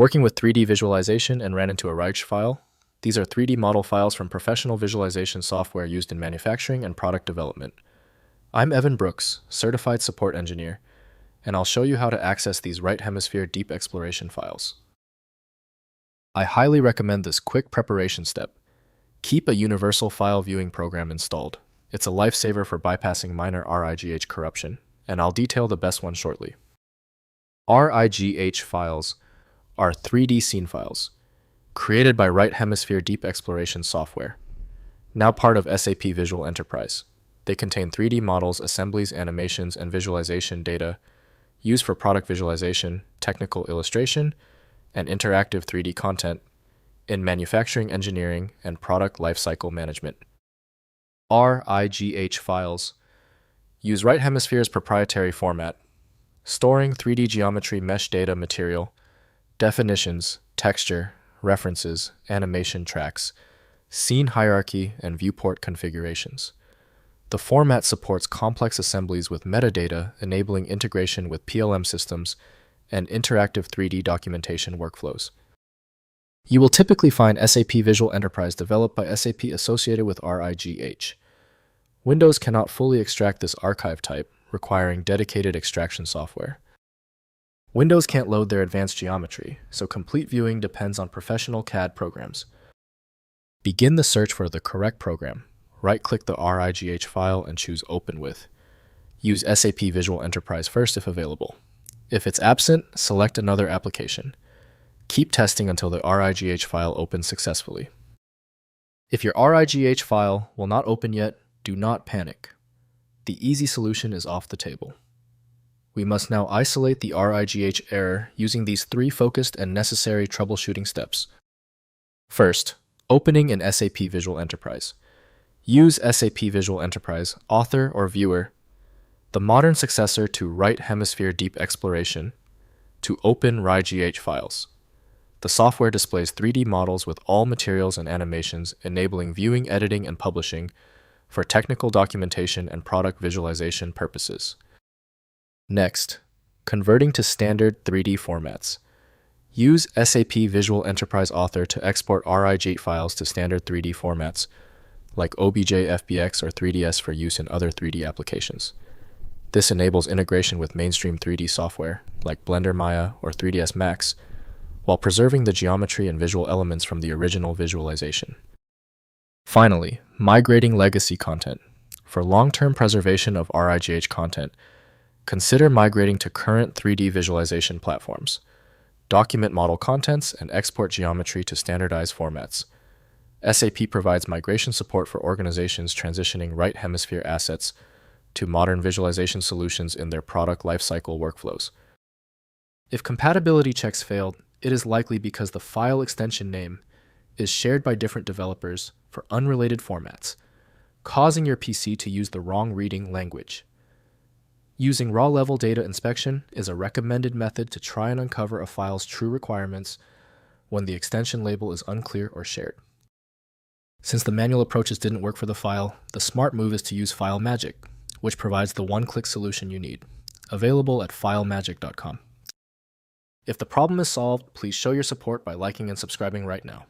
Working with 3D visualization and ran into a RIGH file. These are 3D model files from professional visualization software used in manufacturing and product development. I'm Evan Brooks, Certified Support Engineer, and I'll show you how to access these Right Hemisphere Deep Exploration files. I highly recommend this quick preparation step. Keep a universal file viewing program installed. It's a lifesaver for bypassing minor RIGH corruption, and I'll detail the best one shortly. RIGH files are 3D scene files, created by Right Hemisphere Deep Exploration software, now part of SAP Visual Enterprise. They contain 3D models, assemblies, animations, and visualization data used for product visualization, technical illustration, and interactive 3D content in manufacturing, engineering, and product lifecycle management. RIGH files use Right Hemisphere's proprietary format, storing 3D geometry, mesh data, material, definitions, texture, references, animation tracks, scene hierarchy, and viewport configurations. The format supports complex assemblies with metadata, enabling integration with PLM systems and interactive 3D documentation workflows. You will typically find SAP Visual Enterprise developed by SAP associated with RIGH. Windows cannot fully extract this archive type, requiring dedicated extraction software. Windows can't load their advanced geometry, so complete viewing depends on professional CAD programs. Begin the search for the correct program. Right-click the RIGH file and choose Open With. Use SAP Visual Enterprise first if available. If it's absent, select another application. Keep testing until the RIGH file opens successfully. If your RIGH file will not open yet, do not panic. The easy solution is off the table. We must now isolate the RIGH error using these 3 focused and necessary troubleshooting steps. First, opening in SAP Visual Enterprise. Use SAP Visual Enterprise, Author or Viewer, the modern successor to Right Hemisphere Deep Exploration, to open RIGH files. The software displays 3D models with all materials and animations, enabling viewing, editing, and publishing for technical documentation and product visualization purposes. Next, converting to standard 3D formats. Use SAP Visual Enterprise Author to export RIGH files to standard 3D formats, like OBJ, FBX, or 3ds for use in other 3D applications. This enables integration with mainstream 3D software, like Blender Maya or 3ds Max, while preserving the geometry and visual elements from the original visualization. Finally, migrating legacy content. For long-term preservation of RIGH content, consider migrating to current 3D visualization platforms. Document model contents and export geometry to standardized formats. SAP provides migration support for organizations transitioning Right Hemisphere assets to modern visualization solutions in their product lifecycle workflows. If compatibility checks failed, it is likely because the file extension name is shared by different developers for unrelated formats, causing your PC to use the wrong reading language. Using raw-level data inspection is a recommended method to try and uncover a file's true requirements when the extension label is unclear or shared. Since the manual approaches didn't work for the file, the smart move is to use FileMagick, which provides the one-click solution you need, available at filemagick.com. If the problem is solved, please show your support by liking and subscribing right now.